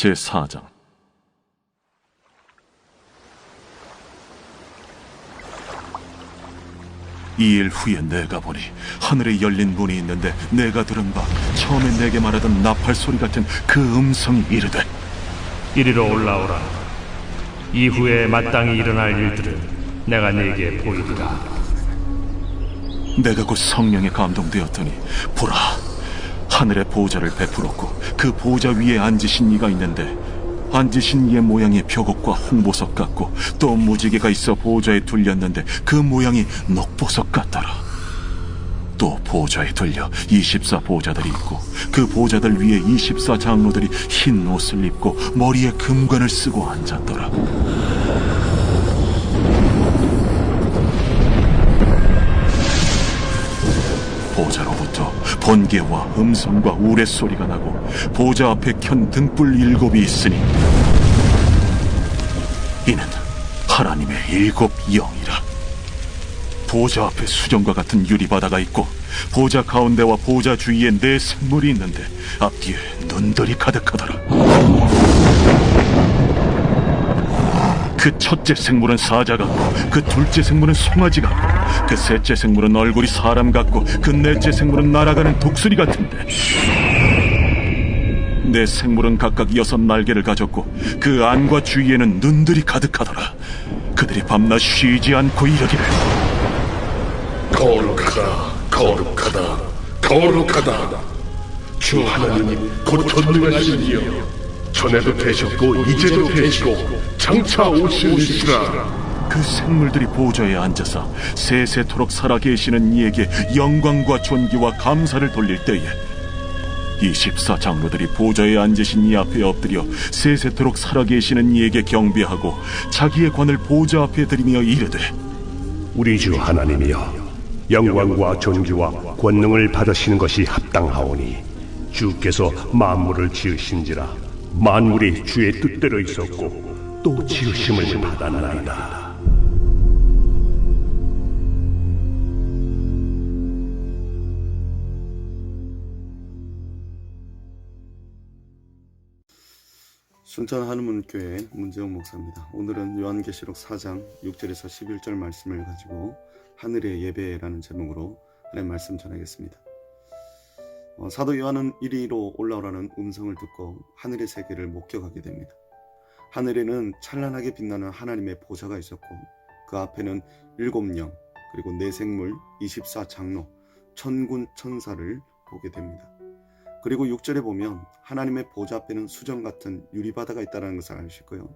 제4장. 이 일 후에 내가 보니 하늘에 열린 문이 있는데, 내가 들은 바 처음에 내게 말하던 나팔 소리 같은 그 음성이 이르되, 이리로 올라오라. 이후에 마땅히 일어날 일들을 내가 네게 보이리라. 내가 곧 성령에 감동되었더니 보라, 하늘의 보좌를 베풀었고 그 보좌 위에 앉으신 이가 있는데, 앉으신 이의 모양이 벽옥과 홍보석 같고, 또 무지개가 있어 보좌에 둘렸는데 그 모양이 녹보석 같더라. 또 보좌에 둘려 24 보좌들이 있고, 그 보좌들 위에 24 장로들이 흰 옷을 입고 머리에 금관을 쓰고 앉았더라. 보좌로부터 번개와 음성과 우레소리가 나고, 보좌 앞에 켠 등불 7이 있으니 이는 하나님의 7 영이라. 보좌 앞에 수정과 같은 유리바다가 있고, 보좌 가운데와 보좌 주위에 4 생물이 있는데 앞뒤에 눈들이 가득하더라. 그 첫째 생물은 사자 같고, 그 둘째 생물은 송아지 같고, 그 셋째 생물은 얼굴이 사람 같고, 그 넷째 생물은 날아가는 독수리 같은데, 4 생물은 각각 6 날개를 가졌고, 그 안과 주위에는 눈들이 가득하더라. 그들이 밤낮 쉬지 않고 이르기를, 거룩하다, 거룩하다, 거룩하다. 주 하나님 곧 전능하신 이여, 전에도 되셨고 이제도 되시고 장차 오시리시라. 그 생물들이 보좌에 앉아서 세세토록 살아계시는 이에게 영광과 존귀와 감사를 돌릴 때에, 24 장로들이 보좌에 앉으신 이 앞에 엎드려 세세토록 살아계시는 이에게 경배하고 자기의 관을 보좌 앞에 들이며 이르되, 우리 주 하나님이여, 영광과 존귀와 권능을 받으시는 것이 합당하오니, 주께서 만물을 지으신지라 만물이 주의 뜻대로 있었고 또 지으심을 받았나이다. 순천 한우문교회 문재용 목사입니다. 오늘은 요한계시록 4장 6절에서 11절 말씀을 가지고 하늘의 예배라는 제목으로 하나님 말씀 전하겠습니다. 사도 요한은 이리로 올라오라는 음성을 듣고 하늘의 세계를 목격하게 됩니다. 하늘에는 찬란하게 빛나는 하나님의 보좌가 있었고, 그 앞에는 7영, 그리고 4생물, 24 장로, 천군 천사를 보게 됩니다. 그리고 6절에 보면 하나님의 보좌 앞에는 수정 같은 유리바다가 있다는 것을 알 수 있고요.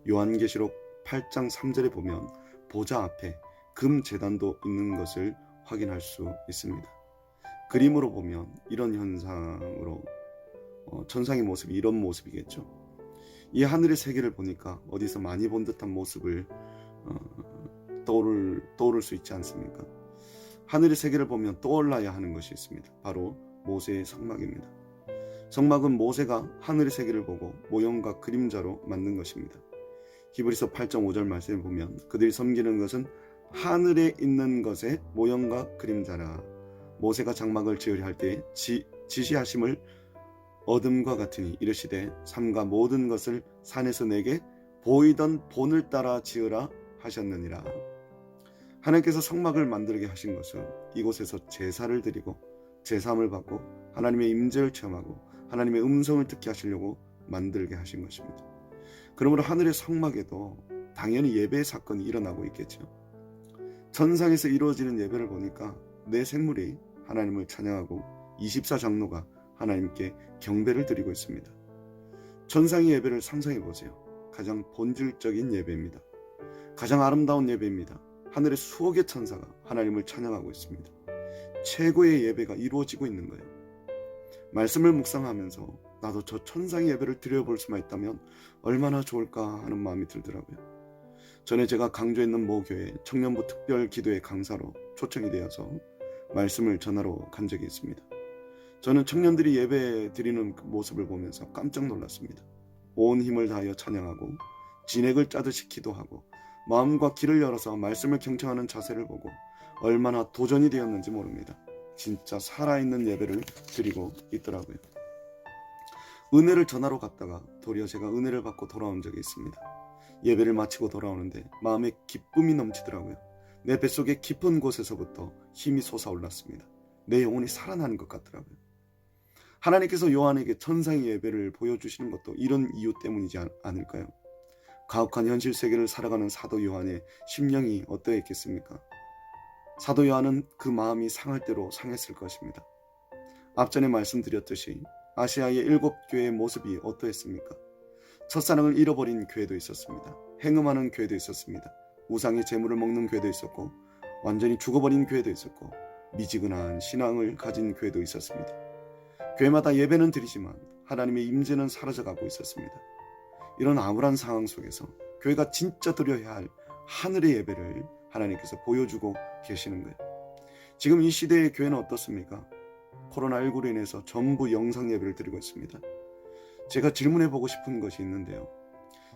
요한계시록 8장 3절에 보면 보좌 앞에 금제단도 있는 것을 확인할 수 있습니다. 그림으로 보면 이런 현상으로 천상의 모습이 이런 모습이겠죠. 이 하늘의 세계를 보니까 어디서 많이 본 듯한 모습을 떠오를 수 있지 않습니까? 하늘의 세계를 보면 떠올라야 하는 것이 있습니다. 바로 모세의 성막입니다. 성막은 모세가 하늘의 세계를 보고 모형과 그림자로 만든 것입니다. 히브리서 8장 5절 말씀에 보면 그들이 섬기는 것은 하늘에 있는 것의 모형과 그림자라. 모세가 장막을 지으려 할 때 지시하심을 어둠과 같으니 이르시되 삼가 모든 것을 산에서 내게 보이던 본을 따라 지으라 하셨느니라. 하나님께서 성막을 만들게 하신 것은 이곳에서 제사를 드리고 제사함을 받고 하나님의 임재를 체험하고 하나님의 음성을 듣게 하시려고 만들게 하신 것입니다. 그러므로 하늘의 성막에도 당연히 예배의 사건이 일어나고 있겠죠. 천상에서 이루어지는 예배를 보니까 4 생물이 하나님을 찬양하고 24 장로가 하나님께 경배를 드리고 있습니다. 천상의 예배를 상상해 보세요. 가장 본질적인 예배입니다. 가장 아름다운 예배입니다. 하늘의 수억의 천사가 하나님을 찬양하고 있습니다. 최고의 예배가 이루어지고 있는 거예요. 말씀을 묵상하면서 나도 저 천상의 예배를 드려볼 수만 있다면 얼마나 좋을까 하는 마음이 들더라고요. 전에 제가 강조에 있는 모교회 청년부 특별 기도회 강사로 초청이 되어서 말씀을 전하러 간 적이 있습니다. 저는 청년들이 예배 드리는 그 모습을 보면서 깜짝 놀랐습니다. 온 힘을 다하여 찬양하고 진액을 짜듯이 기도하고 마음과 귀를 열어서 말씀을 경청하는 자세를 보고 얼마나 도전이 되었는지 모릅니다. 진짜 살아있는 예배를 드리고 있더라고요. 은혜를 전하러 갔다가 도리어 제가 은혜를 받고 돌아온 적이 있습니다. 예배를 마치고 돌아오는데 마음에 기쁨이 넘치더라고요. 내 뱃속의 깊은 곳에서부터 힘이 솟아올랐습니다. 내 영혼이 살아나는 것 같더라고요. 하나님께서 요한에게 천상의 예배를 보여주시는 것도 이런 이유 때문이지 않을까요? 가혹한 현실 세계를 살아가는 사도 요한의 심령이 어떠했겠습니까? 사도 요한은 그 마음이 상할 대로 상했을 것입니다. 앞전에 말씀드렸듯이 아시아의 7교회의 모습이 어떠했습니까? 첫사랑을 잃어버린 교회도 있었습니다. 행음하는 교회도 있었습니다. 우상의 재물을 먹는 교회도 있었고, 완전히 죽어버린 교회도 있었고, 미지근한 신앙을 가진 교회도 있었습니다. 교회마다 예배는 드리지만 하나님의 임재는 사라져가고 있었습니다. 이런 암울한 상황 속에서 교회가 진짜 드려야 할 하늘의 예배를 하나님께서 보여주고 계시는 거예요. 지금 이 시대의 교회는 어떻습니까? 코로나19로 인해서 전부 영상 예배를 드리고 있습니다. 제가 질문해보고 싶은 것이 있는데요.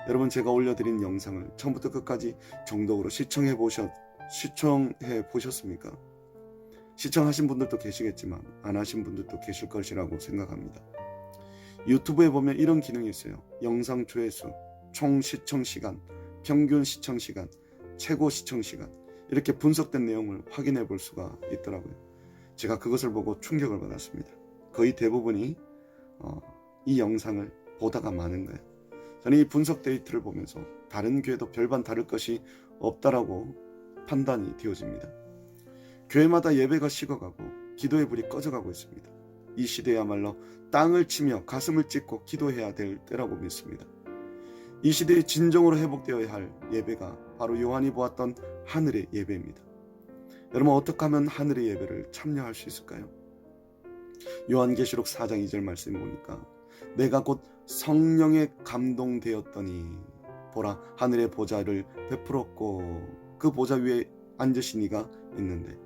여러분, 제가 올려드린 영상을 처음부터 끝까지 정독으로 시청해 보셨습니까? 시청하신 분들도 계시겠지만 안 하신 분들도 계실 것이라고 생각합니다. 유튜브에 보면 이런 기능이 있어요. 영상 조회수, 총 시청 시간, 평균 시청 시간, 최고 시청 시간, 이렇게 분석된 내용을 확인해 볼 수가 있더라고요. 제가 그것을 보고 충격을 받았습니다. 거의 대부분이 이 영상을 보다가 마는 거예요. 저는 이 분석 데이터를 보면서 다른 교회도 별반 다를 것이 없다라고 판단이 되어집니다. 교회마다 예배가 식어가고 기도의 불이 꺼져가고 있습니다. 이 시대야말로 땅을 치며 가슴을 찢고 기도해야 될 때라고 믿습니다. 이 시대에 진정으로 회복되어야 할 예배가 바로 요한이 보았던 하늘의 예배입니다. 여러분, 어떻게 하면 하늘의 예배를 참여할 수 있을까요? 요한계시록 4장 2절 말씀 보니까 내가 곧 성령에 감동되었더니 보라, 하늘의 보좌를 베풀었고 그 보좌 위에 앉으신 이가 있는데,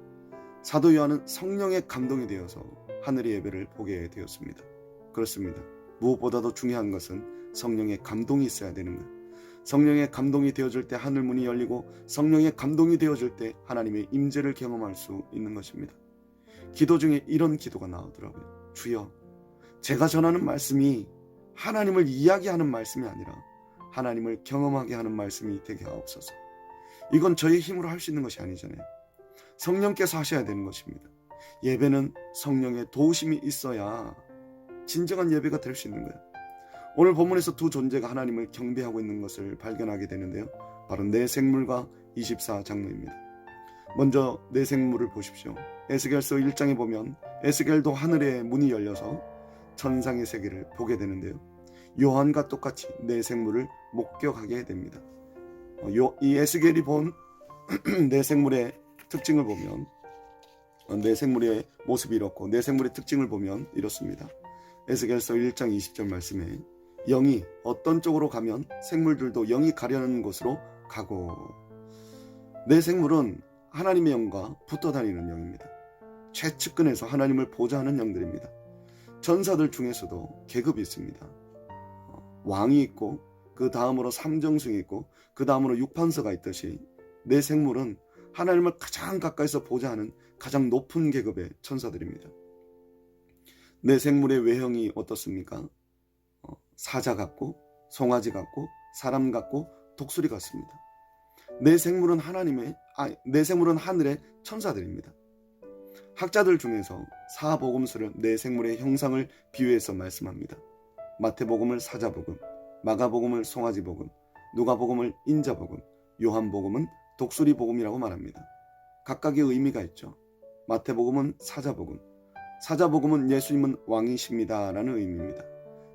사도 요한은 성령에 감동이 되어서 하늘의 예배를 보게 되었습니다. 그렇습니다. 무엇보다도 중요한 것은 성령의 감동이 있어야 되는 거예요. 성령의 감동이 되어질 때 하늘 문이 열리고 성령의 감동이 되어질 때 하나님의 임재를 경험할 수 있는 것입니다. 기도 중에 이런 기도가 나오더라고요. 주여, 제가 전하는 말씀이 하나님을 이야기하는 말씀이 아니라 하나님을 경험하게 하는 말씀이 되게 하옵소서. 이건 저의 힘으로 할 수 있는 것이 아니잖아요. 성령께서 하셔야 되는 것입니다. 예배는 성령의 도우심이 있어야 진정한 예배가 될 수 있는 거예요. 오늘 본문에서 두 존재가 하나님을 경배하고 있는 것을 발견하게 되는데요. 바로 내생물과 24장로입니다. 먼저 내생물을 보십시오. 에스겔서 1장에 보면 에스겔도 하늘의 문이 열려서 천상의 세계를 보게 되는데요. 요한과 똑같이 내생물을 목격하게 됩니다. 이 에스겔이 본 내생물의 특징을 보면, 내생물의 모습이 이렇고 내생물의 특징을 보면 이렇습니다. 에스겔서 1장 20절 말씀에 영이 어떤 쪽으로 가면 생물들도 영이 가려는 곳으로 가고, 내생물은 하나님의 영과 붙어 다니는 영입니다. 최측근에서 하나님을 보좌하는 영들입니다. 전사들 중에서도 계급이 있습니다. 왕이 있고 그 다음으로 삼정승이 있고 그 다음으로 육판서가 있듯이 내생물은 하나님을 가장 가까이서 보좌하는 가장 높은 계급의 천사들입니다. 내생물의 외형이 어떻습니까? 사자 같고 송아지 같고 사람 같고 독수리 같습니다. 내생물은 내생물은 하늘의 천사들입니다. 학자들 중에서 사복음서를 내생물의 형상을 비유해서 말씀합니다. 마태복음을 사자복음, 마가복음을 송아지복음, 누가복음을 인자복음, 요한복음은 독수리복음이라고 말합니다. 각각의 의미가 있죠. 마태복음은 사자복음, 사자복음은 예수님은 왕이십니다 라는 의미입니다.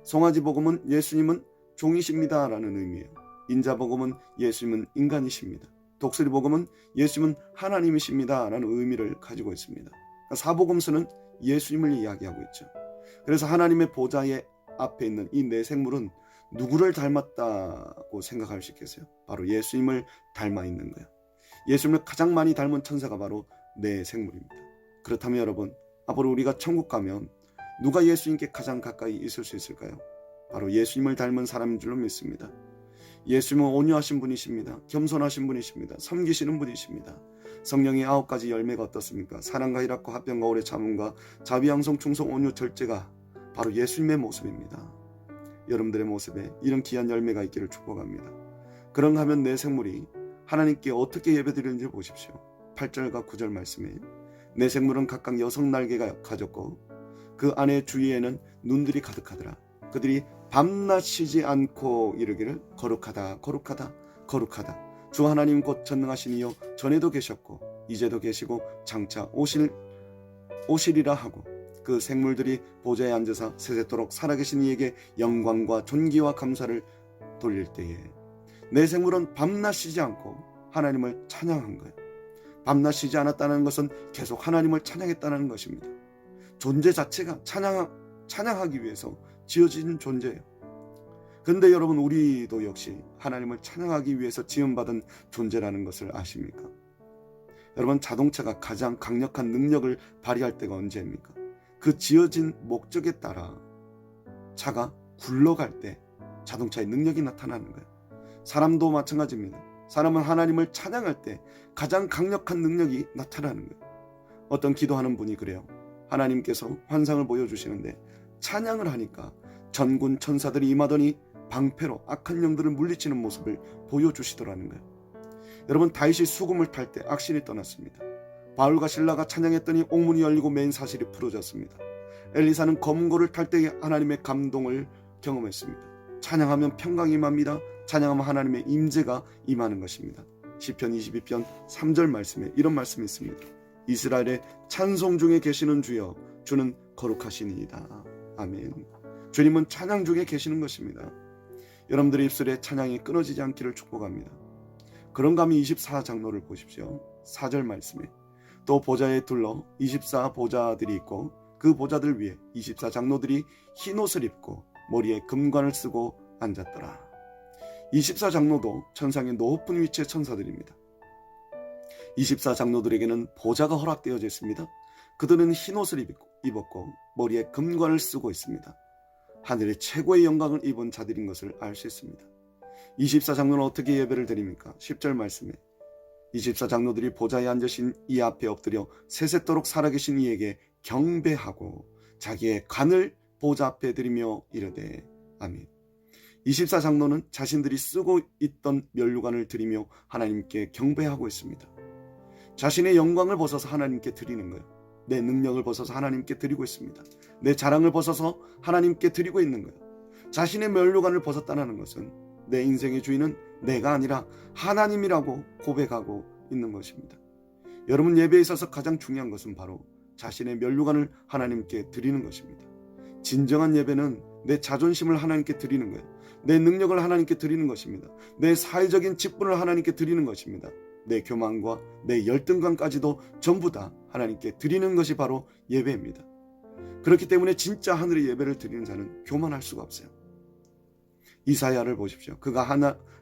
송아지복음은 예수님은 종이십니다 라는 의미예요. 인자복음은 예수님은 인간이십니다. 독수리복음은 예수님은 하나님이십니다 라는 의미를 가지고 있습니다. 사복음서는 예수님을 이야기하고 있죠. 그래서 하나님의 보좌의 앞에 있는 이 내생물은 누구를 닮았다고 생각할 수 있겠어요? 바로 예수님을 닮아 있는 거예요. 예수님을 가장 많이 닮은 천사가 바로 내생물입니다. 그렇다면 여러분, 앞으로 우리가 천국 가면 누가 예수님께 가장 가까이 있을 수 있을까요? 바로 예수님을 닮은 사람인 줄로 믿습니다. 예수님은 온유하신 분이십니다. 겸손하신 분이십니다. 섬기시는 분이십니다. 성령의 9가지 열매가 어떻습니까? 사랑과 희락과 화평과 오래 참음과 자비양성 충성 온유 절제가 바로 예수님의 모습입니다. 여러분들의 모습에 이런 귀한 열매가 있기를 축복합니다. 그런가 하면 내 생물이 하나님께 어떻게 예배드리는지 보십시오. 8절과 9절 말씀에 내 생물은 각각 여섯 날개가 가졌고 그 안에 주위에는 눈들이 가득하더라. 그들이 밤낮 쉬지 않고 이르기를 거룩하다 거룩하다 거룩하다. 주 하나님 곧 전능하신 이여 전에도 계셨고 이제도 계시고 장차 오시리라 하고 그 생물들이 보좌에 앉으사 세세토록 살아계신 이에게 영광과 존귀와 감사를 돌릴 때에 내 생물은 밤낮 쉬지 않고 하나님을 찬양한 거예요. 밤낮 쉬지 않았다는 것은 계속 하나님을 찬양했다는 것입니다. 존재 자체가 찬양하기 위해서 지어진 존재예요. 근데 여러분, 우리도 역시 하나님을 찬양하기 위해서 지음받은 존재라는 것을 아십니까? 여러분, 자동차가 가장 강력한 능력을 발휘할 때가 언제입니까? 그 지어진 목적에 따라 차가 굴러갈 때 자동차의 능력이 나타나는 거예요. 사람도 마찬가지입니다. 사람은 하나님을 찬양할 때 가장 강력한 능력이 나타나는 거예요. 어떤 기도하는 분이 그래요. 하나님께서 환상을 보여주시는데 찬양을 하니까 전군 천사들이 임하더니 방패로 악한 영들을 물리치는 모습을 보여주시더라는 거예요. 여러분, 다윗이 수금을 탈 때 악신이 떠났습니다. 바울과 신라가 찬양했더니 옥문이 열리고 맨 사실이 풀어졌습니다. 엘리사는 검은고를 탈 때에 하나님의 감동을 경험했습니다. 찬양하면 평강이 임합니다. 찬양하면 하나님의 임재가 임하는 것입니다. 시편 22편 3절 말씀에 이런 말씀이 있습니다. 이스라엘의 찬송 중에 계시는 주여 주는 거룩하시니이다. 아멘. 주님은 찬양 중에 계시는 것입니다. 여러분들의 입술에 찬양이 끊어지지 않기를 축복합니다. 그런가 하면 24장로를 보십시오. 4절 말씀에 또 보좌에 둘러 24보좌들이 있고 그 보좌들 위에 24장로들이 흰옷을 입고 머리에 금관을 쓰고 앉았더라. 24장로도 천상의 높은 위치의 천사들입니다. 24장로들에게는 보좌가 허락되어져 있습니다. 그들은 흰옷을 입었고 머리에 금관을 쓰고 있습니다. 하늘의 최고의 영광을 입은 자들인 것을 알 수 있습니다. 24장로는 어떻게 예배를 드립니까? 10절 말씀에 24장로들이 보좌에 앉으신 이 앞에 엎드려 세세토록 살아계신 이에게 경배하고 자기의 간을 보좌 앞에 드리며 이르되 아멘. 24장로는 자신들이 쓰고 있던 면류관을 드리며 하나님께 경배하고 있습니다. 자신의 영광을 벗어서 하나님께 드리는 거예요. 내 능력을 벗어서 하나님께 드리고 있습니다. 내 자랑을 벗어서 하나님께 드리고 있는 거예요. 자신의 면류관을 벗었다는 것은 내 인생의 주인은 내가 아니라 하나님이라고 고백하고 있는 것입니다. 여러분, 예배에 있어서 가장 중요한 것은 바로 자신의 면류관을 하나님께 드리는 것입니다. 진정한 예배는 내 자존심을 하나님께 드리는 거예요. 내 능력을 하나님께 드리는 것입니다. 내 사회적인 직분을 하나님께 드리는 것입니다. 내 교만과 내 열등감까지도 전부 다 하나님께 드리는 것이 바로 예배입니다. 그렇기 때문에 진짜 하늘의 예배를 드리는 자는 교만할 수가 없어요. 이사야를 보십시오. 그가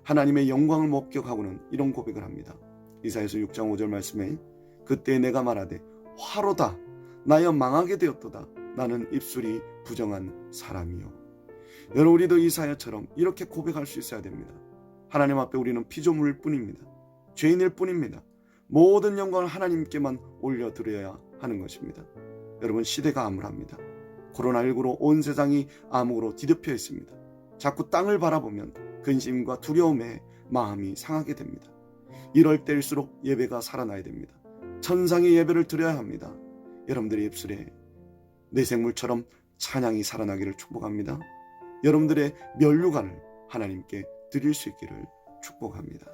하나님의 영광을 목격하고는 이런 고백을 합니다. 이사야서 6장 5절 말씀에 그때 내가 말하되 화로다 나여 망하게 되었도다 나는 입술이 부정한 사람이요. 여러분, 우리도 이사야처럼 이렇게 고백할 수 있어야 됩니다. 하나님 앞에 우리는 피조물일 뿐입니다. 죄인일 뿐입니다. 모든 영광을 하나님께만 올려드려야 하는 것입니다. 여러분, 시대가 암울합니다. 코로나19로 온 세상이 암흑으로 뒤덮여 있습니다. 자꾸 땅을 바라보면 근심과 두려움에 마음이 상하게 됩니다. 이럴 때일수록 예배가 살아나야 됩니다. 천상의 예배를 드려야 합니다. 여러분들의 입술에 내 생물처럼 찬양이 살아나기를 축복합니다. 여러분들의 면류관을 하나님께 드릴 수 있기를 축복합니다.